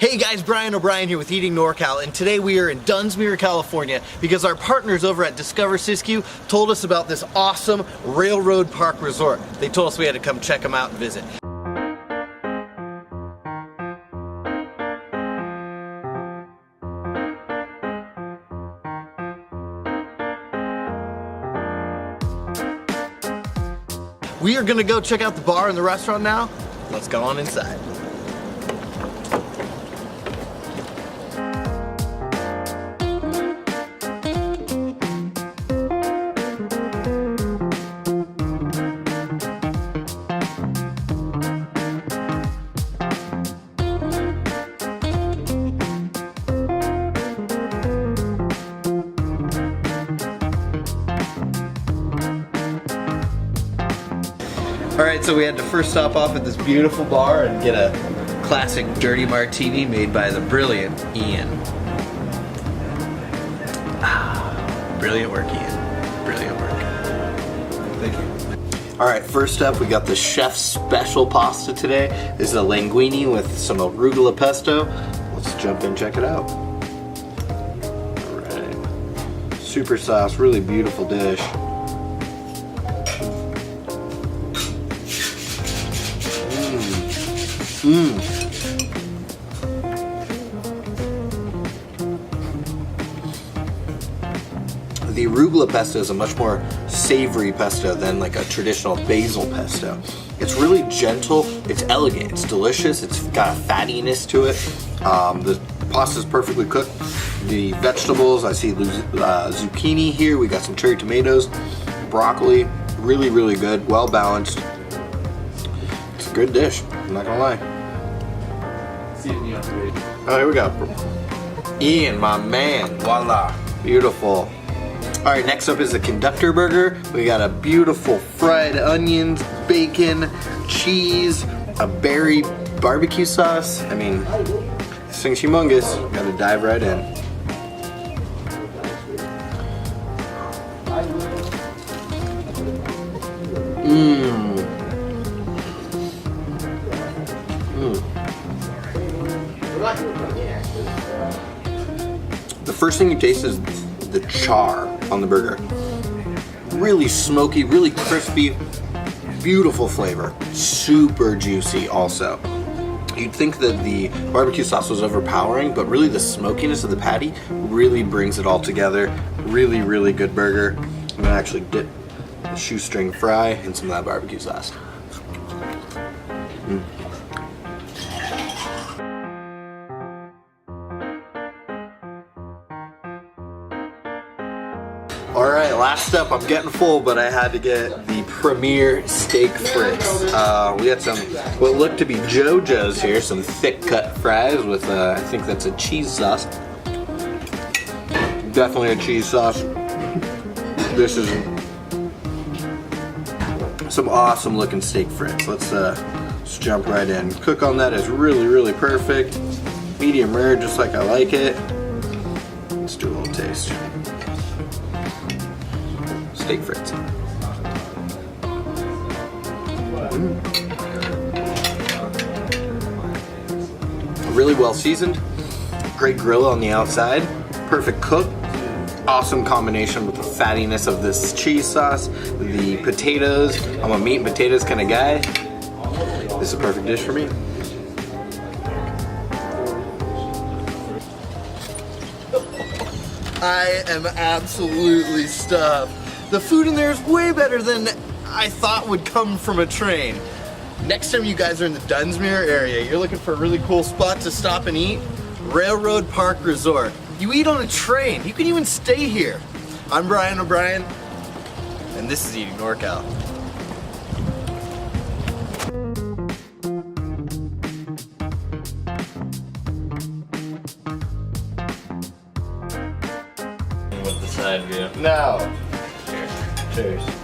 Hey guys, Brian O'Brien here with Eating NorCal, and today we are in Dunsmuir, California because our partners over at Discover Siskiyou told us about this awesome railroad park resort. They told us we had to come check them out and visit. We are gonna go check out the bar and the restaurant now. Let's go on inside. Alright, so we had to first stop off at this beautiful bar and get a classic dirty martini made by the brilliant Ian. Brilliant work, Ian. Brilliant work. Thank you. Alright, first up we got the chef's special pasta today. This is a linguine with some arugula pesto. Let's jump in and check it out. Alright. Super sauce, really beautiful dish. The arugula pesto is a much more savory pesto than like a traditional basil pesto. It's really gentle, it's elegant, it's delicious, it's got a fattiness to it. The pasta is perfectly cooked. The vegetables, I see zucchini here, we got some cherry tomatoes, broccoli, really, really good, well balanced. It's a good dish, I'm not gonna lie. Oh, here we go. Ian, my man. Voila. Beautiful. Alright, next up is the conductor burger. We got a beautiful fried onions, bacon, cheese, a berry barbecue sauce. I mean, this thing's humongous. Gotta dive right in. The first thing you taste is the char on the burger. Really smoky, really crispy, beautiful flavor. Super juicy also. You'd think that the barbecue sauce was overpowering, but really the smokiness of the patty really brings it all together. Really, really good burger. I'm gonna actually dip the shoestring fry in some of that barbecue sauce. Alright, last up, I'm getting full, but I had to get the premier steak frites. We had some, what looked to be JoJo's here, some thick cut fries with, I think that's a cheese sauce. Definitely a cheese sauce. This is some awesome looking steak frites. Let's jump right in. Cook on that is really, really perfect. Medium rare, just like I like it. Let's do a little taste. Steak frites. Really well seasoned, great grill on the outside, perfect cook, awesome combination with the fattiness of this cheese sauce, the potatoes. I'm a meat and potatoes kind of guy. This is a perfect dish for me. I am absolutely stuffed. The food in there is way better than I thought would come from a train. Next time you guys are in the Dunsmuir area, you're looking for a really cool spot to stop and eat, Railroad Park Resort. You eat on a train, you can even stay here. I'm Brian O'Brien, and this is Eating NorCal. With the side view. No. Cheers. Cheers.